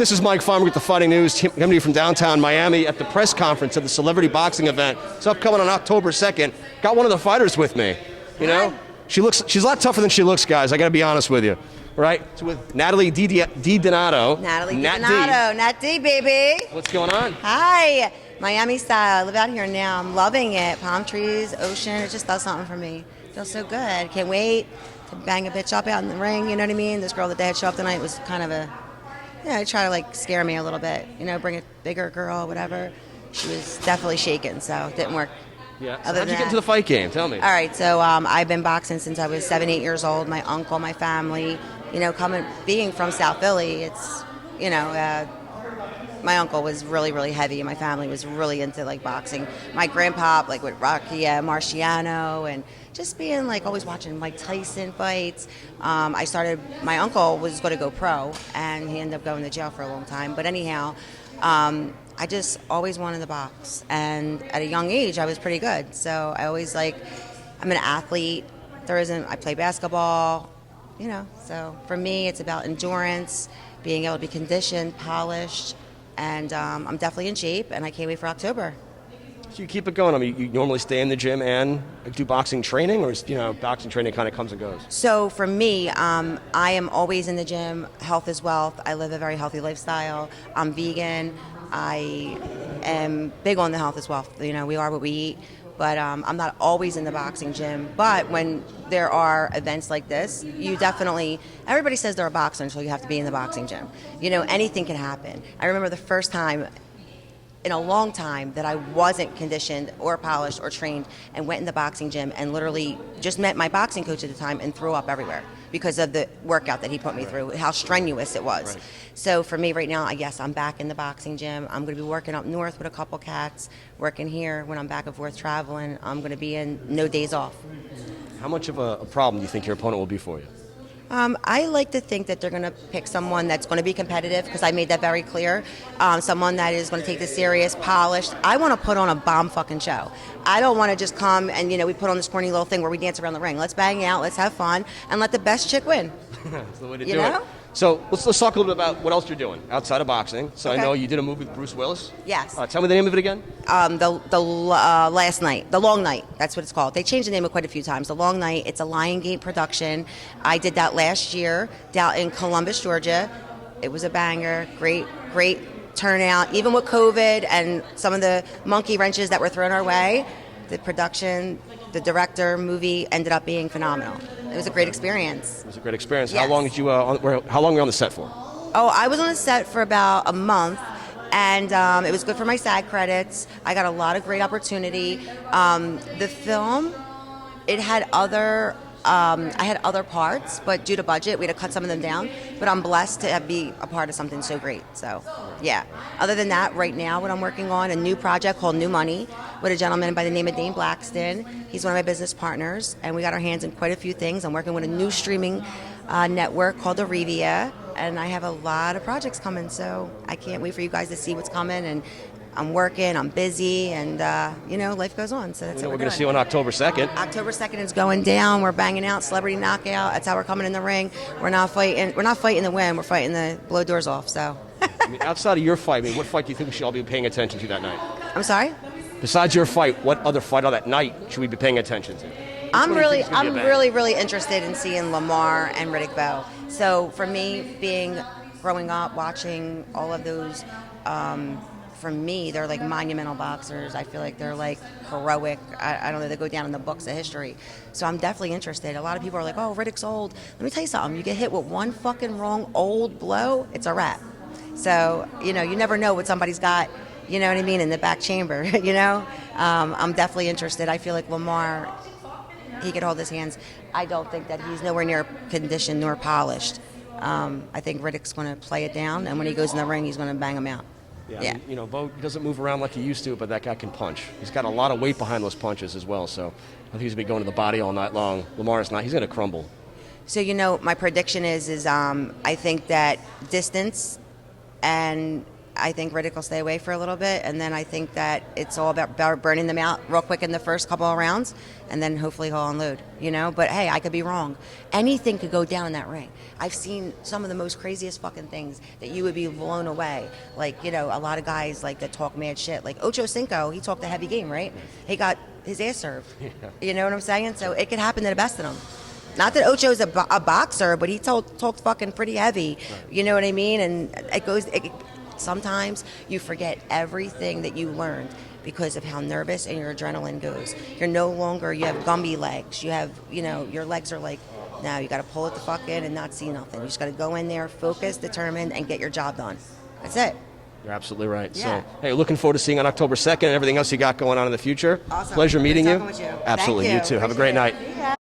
This is Mike Farmer with the Fighting News, coming to you from downtown Miami at the press conference of the Celebrity Boxing event. It's upcoming on October 2nd. Got one of the fighters with me. You know, she's a lot tougher than she looks, guys. I got to be honest with you. Right? So with Natalie D. Donato. Natalie D. Donato. Nat D, baby. What's going on? Hi. Miami style. I live out here now. I'm loving it. Palm trees, ocean. It just does something for me. Feels so good. Can't wait to bang a bitch up out in the ring. You know what I mean? This girl that they had show up tonight was kind of try to like scare me a little bit. You know, bring a bigger girl, whatever. She was definitely shaken, so it didn't work. Yeah. So how'd you get into the fight game? Tell me. All right. So I've been boxing since I was 7, 8 years old. My uncle, my family. You know, being from South Philly, it's, you know, my uncle was really, really heavy. My family was really into, like, boxing. My grandpa, like, with Rocky Marciano, and just being, like, always watching Mike Tyson fights. My uncle was going to go pro, and he ended up going to jail for a long time. But anyhow, I just always wanted to box. And at a young age, I was pretty good. So I always, like, I'm an athlete. I play basketball. You know, so for me, it's about endurance, being able to be conditioned, polished, and I'm definitely in shape, and I can't wait for October. So you keep it going. I mean, you normally stay in the gym and do boxing training, or is, you know, boxing training kind of comes and goes? So for me, I am always in the gym. Health is wealth. I live a very healthy lifestyle. I'm vegan. I am big on the health is wealth. You know, we are what we eat. But I'm not always in the boxing gym. But when there are events like this, everybody says they're a boxer until you have to be in the boxing gym. You know, anything can happen. I remember the first time in a long time that I wasn't conditioned or polished or trained and went in the boxing gym and literally just met my boxing coach at the time and threw up everywhere because of the workout that he put me through, how strenuous it was. Right. So for me right now, I guess I'm back in the boxing gym. I'm going to be working up north with a couple cats, working here when I'm back and forth traveling. I'm going to be in no days off. How much of a problem do you think your opponent will be for you? I like to think that they're going to pick someone that's going to be competitive, because I made that very clear. Someone that is going to take this serious, polished. I want to put on a bomb fucking show. I don't want to just come and, you know, we put on this corny little thing where we dance around the ring. Let's bang out, let's have fun, and let the best chick win. That's the way to do it. So let's talk a little bit about what else you're doing outside of boxing. So okay. I know you did a movie with Bruce Willis. Yes. Tell me the name of it again. Last Night, The Long Night. That's what it's called. They changed the name quite a few times. The Long Night. It's a Lionsgate production. I did that last year down in Columbus, Georgia. It was a banger. Great turnout. Even with COVID and some of the monkey wrenches that were thrown our way, the production, the director, movie ended up being phenomenal. It was a great experience. It was a great experience. Yes. How long did you? How long were you on the set for? Oh, I was on the set for about a month, and it was good for my SAG credits. I got a lot of great opportunity. The film, it had other. I had other parts, but due to budget, we had to cut some of them down. But I'm blessed to be a part of something so great. So, yeah. Other than that, right now, what I'm working on, a new project called New Money with a gentleman by the name of Dane Blackston. He's one of my business partners, and we got our hands in quite a few things. I'm working with a new streaming network called Arevia, and I have a lot of projects coming. So I can't wait for you guys to see what's coming. And I'm working, I'm busy, and, you know, life goes on. So that's what we're going to see you on October 2nd. October 2nd is going down. We're banging out, celebrity knockout. That's how we're coming in the ring. We're not fighting to win. We're fighting to blow doors off. So. I mean, outside of your fight, I mean, what fight do you think we should all be paying attention to that night? I'm sorry? Besides your fight, what other fight on that night should we be paying attention to? I'm really interested in seeing Lamar and Riddick Bowe. So for me, growing up, watching all of those, for me, they're like monumental boxers. I feel like they're like heroic. I don't know, they go down in the books of history. So I'm definitely interested. A lot of people are like, oh, Riddick's old. Let me tell you something. You get hit with one fucking wrong old blow, it's a wrap. So, you know, you never know what somebody's got, you know what I mean, in the back chamber, you know? I'm definitely interested. I feel like Lamar, he could hold his hands. I don't think that he's nowhere near conditioned nor polished. I think Riddick's going to play it down, and when he goes in the ring, he's going to bang him out. Yeah. You know, Bo doesn't move around like he used to, but that guy can punch. He's got a lot of weight behind those punches as well, so I think he's going to be going to the body all night long. Lamar's not. He's going to crumble. So, you know, my prediction is I think that distance and I think Riddick will stay away for a little bit, and then I think that it's all about burning them out real quick in the first couple of rounds, and then hopefully he'll unload, But hey, I could be wrong. Anything could go down in that ring. I've seen some of the most craziest fucking things that you would be blown away. Like, a lot of guys like that talk mad shit. Like Ocho Cinco, he talked a heavy game, right? He got his ass served. Yeah. You know what I'm saying? So it could happen to the best of them. Not that Ocho's a boxer, but he talked fucking pretty heavy. Right. You know what I mean? And sometimes you forget everything that you learned because of how nervous and your adrenaline goes. You have Gumby legs. You have, your legs are like, now you got to pull it the fuck in and not see nothing. You just got to go in there, focus, determined, and get your job done. That's it. You're absolutely right. Yeah. So, hey, looking forward to seeing you on October 2nd and everything else you got going on in the future. Awesome. Pleasure meeting you. With you. Absolutely. Thank You too. Have a great night. Yeah.